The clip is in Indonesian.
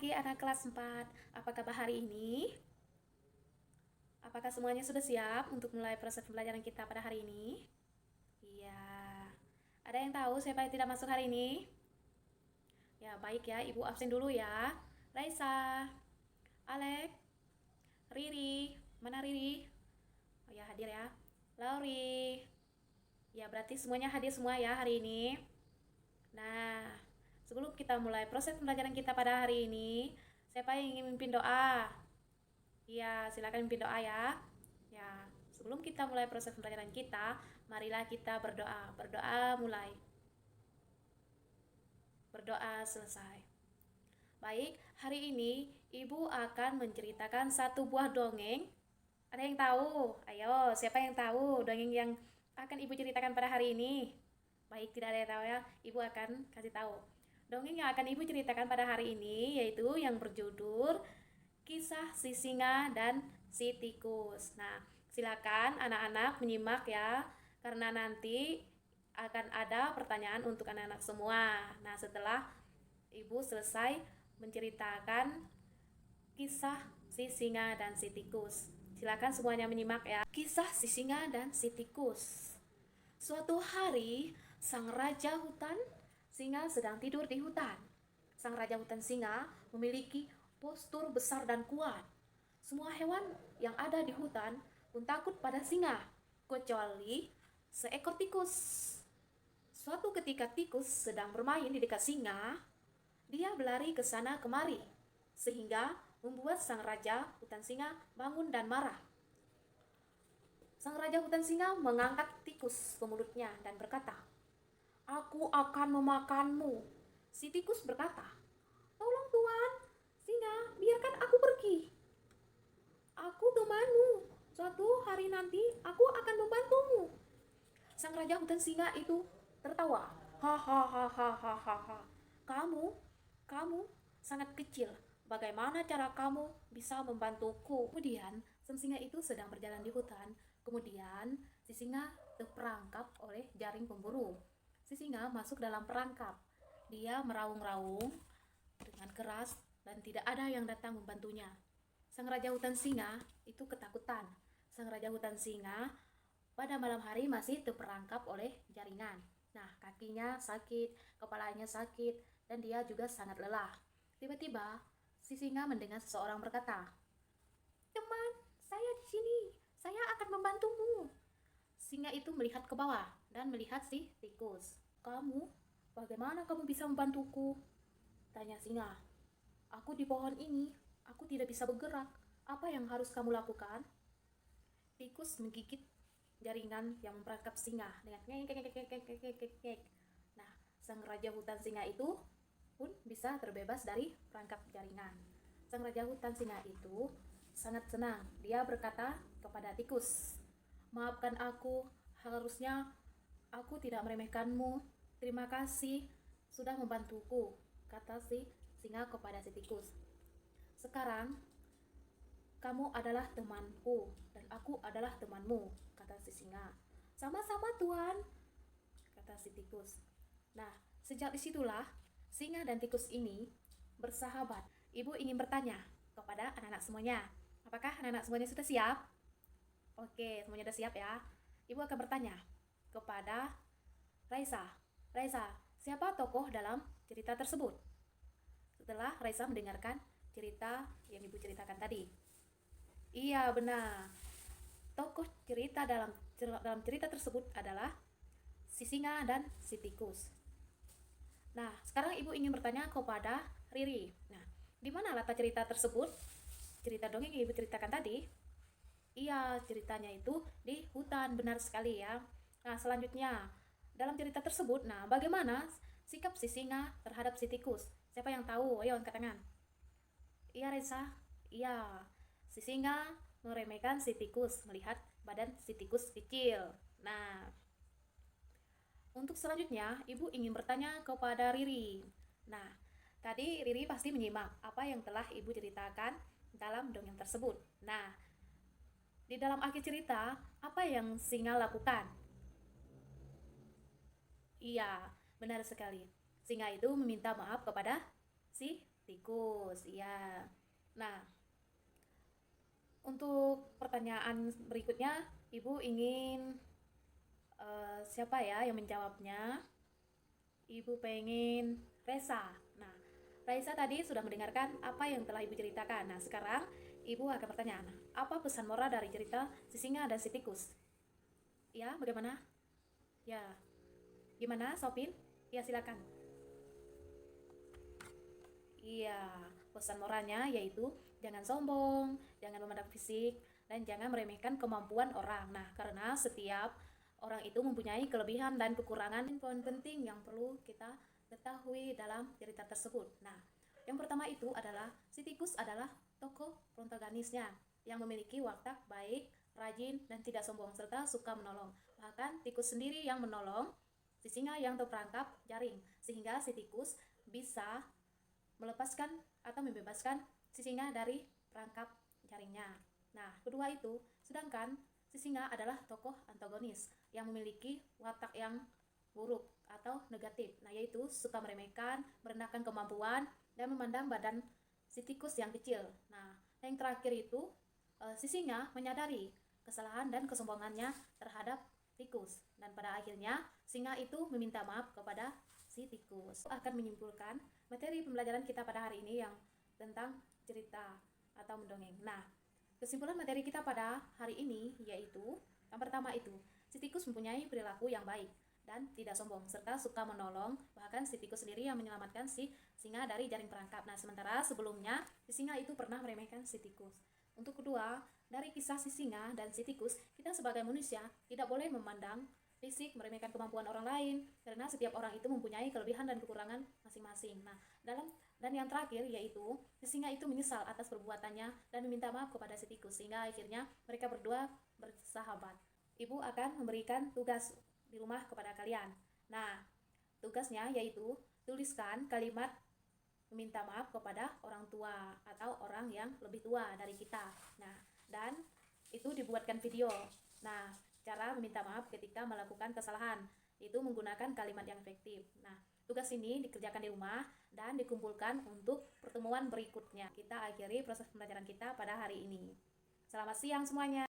pagi anak kelas 4. Apa kabar hari ini? Apakah semuanya sudah siap untuk mulai proses pembelajaran kita pada hari ini? Iya. Ada yang tahu siapa yang tidak masuk hari ini? Ya, baik ya. Ibu absen dulu ya. Raisa, Alek, Riri. Mana Riri? Oh ya, hadir ya. Lauri. Ya, berarti semuanya hadir semua ya hari ini. Nah, sebelum kita mulai proses pembelajaran kita pada hari ini, siapa yang ingin memimpin doa? Iya, silakan pimpin doa ya. Ya, sebelum kita mulai proses pembelajaran kita, marilah kita berdoa. Berdoa mulai. Berdoa selesai. Baik, hari ini Ibu akan menceritakan satu buah dongeng. Ada yang tahu? Ayo, siapa yang tahu dongeng yang akan Ibu ceritakan pada hari ini? Baik, tidak ada yang tahu ya. Ibu akan kasih tahu. Dongeng yang akan Ibu ceritakan pada hari ini yaitu yang berjudul Kisah si Singa dan si Tikus. Nah, silakan anak-anak menyimak ya, karena nanti akan ada pertanyaan untuk anak-anak semua. Nah, setelah Ibu selesai menceritakan kisah si singa dan si tikus. Silakan semuanya menyimak ya. Kisah si singa dan si tikus. Suatu hari, sang raja hutan singa sedang tidur di hutan. Sang raja hutan singa memiliki postur besar dan kuat. Semua hewan yang ada di hutan pun takut pada singa, kecuali seekor tikus. Suatu ketika tikus sedang bermain di dekat singa, dia berlari ke sana kemari, sehingga membuat sang raja hutan singa bangun dan marah. Sang raja hutan singa mengangkat tikus ke mulutnya dan berkata, "Aku akan memakanmu." Si tikus berkata, "Tolong tuan, singa, biarkan aku pergi. Aku temanmu. Suatu hari nanti aku akan membantumu." Sang raja hutan singa itu tertawa. Hahaha. Kamu sangat kecil. Bagaimana cara kamu bisa membantuku? Kemudian, sang singa itu sedang berjalan di hutan. Kemudian, si singa terperangkap oleh jaring pemburu. Si singa masuk dalam perangkap. Dia meraung-raung dengan keras dan tidak ada yang datang membantunya. Sang raja hutan singa itu ketakutan. Sang raja hutan singa pada malam hari masih terperangkap oleh jaringan. Nah, kakinya sakit, kepalanya sakit, dan dia juga sangat lelah. Tiba-tiba, si singa mendengar seseorang berkata, "Teman, saya di sini. Saya akan membantumu." Singa itu melihat ke bawah dan melihat si tikus. "Kamu, bagaimana kamu bisa membantuku?" tanya singa. "Aku di pohon ini. Aku tidak bisa bergerak. Apa yang harus kamu lakukan?" Tikus menggigit jaringan yang memperangkap singa dengan ngek. Nah, sang raja hutan singa itu pun bisa terbebas dari perangkap jaringan. Sang raja hutan singa itu sangat senang. Dia berkata kepada tikus, "Maafkan aku, harusnya aku tidak meremehkanmu. Terima kasih sudah membantuku," kata si singa kepada si tikus. "Sekarang kamu adalah temanku dan aku adalah temanmu," kata si singa. "Sama-sama tuan," kata si tikus. Nah, sejak disitulah singa dan tikus ini bersahabat. Ibu ingin bertanya kepada anak-anak semuanya. Apakah anak-anak semuanya sudah siap? Oke, semuanya sudah siap ya. Ibu akan bertanya kepada Raisa. Raisa, siapa tokoh dalam cerita tersebut? Setelah Raisa mendengarkan cerita yang ibu ceritakan tadi. Iya, benar. Tokoh cerita dalam cerita tersebut adalah si singa dan si tikus. Nah, sekarang ibu ingin bertanya kepada Riri. Nah, di mana latar cerita tersebut? Cerita dongeng yang ibu ceritakan tadi? Iya, ceritanya itu di hutan, benar sekali ya. Nah, selanjutnya, dalam cerita tersebut, nah bagaimana sikap si singa terhadap si tikus? Siapa yang tahu? Ayo angkat tangan. Iya, Reza. Iya, si singa meremehkan si tikus melihat badan si tikus kecil. Nah, untuk selanjutnya, ibu ingin bertanya kepada Riri. Nah, tadi Riri pasti menyimak apa yang telah ibu ceritakan dalam dongeng tersebut. Nah, di dalam akhir cerita, apa yang singa lakukan? Iya, benar sekali. Singa itu meminta maaf kepada si tikus. Iya. Nah, untuk pertanyaan berikutnya, Ibu ingin siapa ya yang menjawabnya? Ibu pengen Reza. Nah, Raisa tadi sudah mendengarkan apa yang telah Ibu ceritakan. Nah, sekarang Ibu akan bertanya, apa pesan moral dari cerita si singa dan si tikus? Ya, bagaimana? Ya, gimana, Sopin? Ya, silakan. Iya, pesan moralnya yaitu jangan sombong, jangan memandang fisik, dan jangan meremehkan kemampuan orang. Nah, karena setiap orang itu mempunyai kelebihan dan kekurangan. Poin penting yang perlu kita ketahui dalam cerita tersebut. Nah, yang pertama itu adalah si tikus adalah tokoh protagonisnya yang memiliki watak baik, rajin, dan tidak sombong, serta suka menolong. Bahkan tikus sendiri yang menolong si singa yang terperangkap jaring, sehingga si tikus bisa melepaskan atau membebaskan si singa dari perangkap jaringnya. Nah, kedua itu, sedangkan si singa adalah tokoh antagonis yang memiliki watak yang buruk atau negatif. Nah, yaitu suka meremehkan, merendahkan kemampuan, dan memandang badan si tikus yang kecil. Nah, yang terakhir itu, si singa menyadari kesalahan dan kesombongannya terhadap tikus. Dan pada akhirnya, singa itu meminta maaf kepada si tikus. Akan menyimpulkan materi pembelajaran kita pada hari ini yang tentang cerita atau mendongeng. Nah, kesimpulan materi kita pada hari ini yaitu yang pertama itu, si tikus mempunyai perilaku yang baik dan tidak sombong serta suka menolong, bahkan si tikus sendiri yang menyelamatkan si singa dari jaring perangkap. Nah, sementara sebelumnya si singa itu pernah meremehkan si tikus. Untuk kedua, dari kisah si singa dan si tikus, kita sebagai manusia tidak boleh memandang fisik, meremehkan kemampuan orang lain, karena setiap orang itu mempunyai kelebihan dan kekurangan masing-masing. Nah, dan yang terakhir yaitu si singa itu menyesal atas perbuatannya dan meminta maaf kepada si tikus, sehingga akhirnya mereka berdua bersahabat. Ibu akan memberikan tugas di rumah kepada kalian. Nah, tugasnya yaitu tuliskan kalimat meminta maaf kepada orang tua atau orang yang lebih tua dari kita. Nah, dan itu dibuatkan video. Nah, cara meminta maaf ketika melakukan kesalahan itu menggunakan kalimat yang efektif. Nah, tugas ini dikerjakan di rumah dan dikumpulkan untuk pertemuan berikutnya. Kita akhiri proses pembelajaran kita pada hari ini. Selamat siang semuanya.